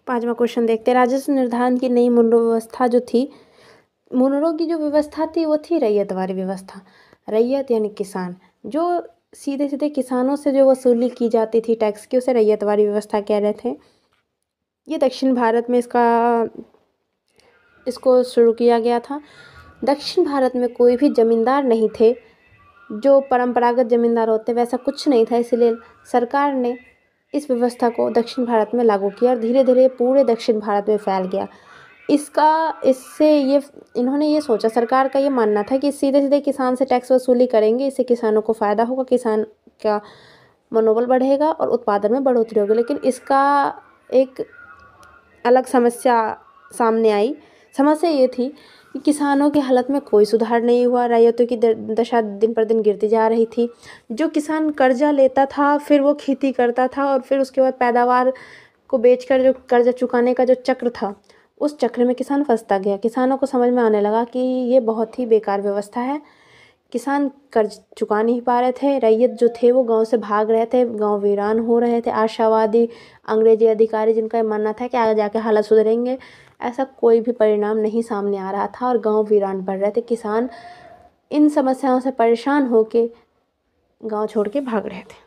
5वां क्वेश्चन देखते हैं। राजस्व निर्धारण की नई मुनरो जो थी, मुनरो की जो व्यवस्था थी वो थी रैयतवारी व्यवस्था। रैयत यानी किसान, जो सीधे सीधे किसानों से जो वसूली की जाती थी टैक्स की, उसे रैयतवारी व्यवस्था कह रहे थे। ये दक्षिण भारत में इसको शुरू किया गया था। दक्षिण भारत में कोई भी ज़मींदार नहीं थे जो परंपरागत ज़मींदार होते, वैसा कुछ नहीं था, इसलिए सरकार ने इस व्यवस्था को दक्षिण भारत में लागू किया और धीरे धीरे पूरे दक्षिण भारत में फैल गया। इन्होंने ये सोचा, सरकार का ये मानना था कि सीधे सीधे किसान से टैक्स वसूली करेंगे, इससे किसानों को फ़ायदा होगा, किसान का मनोबल बढ़ेगा और उत्पादन में बढ़ोतरी होगी। लेकिन इसका एक अलग समस्या सामने आई। समस्या ये थी कि किसानों की हालत में कोई सुधार नहीं हुआ, रैयतों की दशा दिन पर दिन गिरती जा रही थी। जो किसान कर्जा लेता था, फिर वो खेती करता था और फिर उसके बाद पैदावार को बेचकर जो कर्जा चुकाने का जो चक्र था, उस चक्र में किसान फंसता गया। किसानों को समझ में आने लगा कि ये बहुत ही बेकार व्यवस्था है। किसान कर्ज चुका नहीं पा रहे थे, रैयत जो थे वो गांव से भाग रहे थे, गांव वीरान हो रहे थे। आशावादी अंग्रेजी अधिकारी जिनका ये मानना था कि आगे जाके हालत सुधरेंगे, ऐसा कोई भी परिणाम नहीं सामने आ रहा था और गांव वीरान पड़ रहे थे। किसान इन समस्याओं से परेशान होकर गांव छोड़ के भाग रहे थे।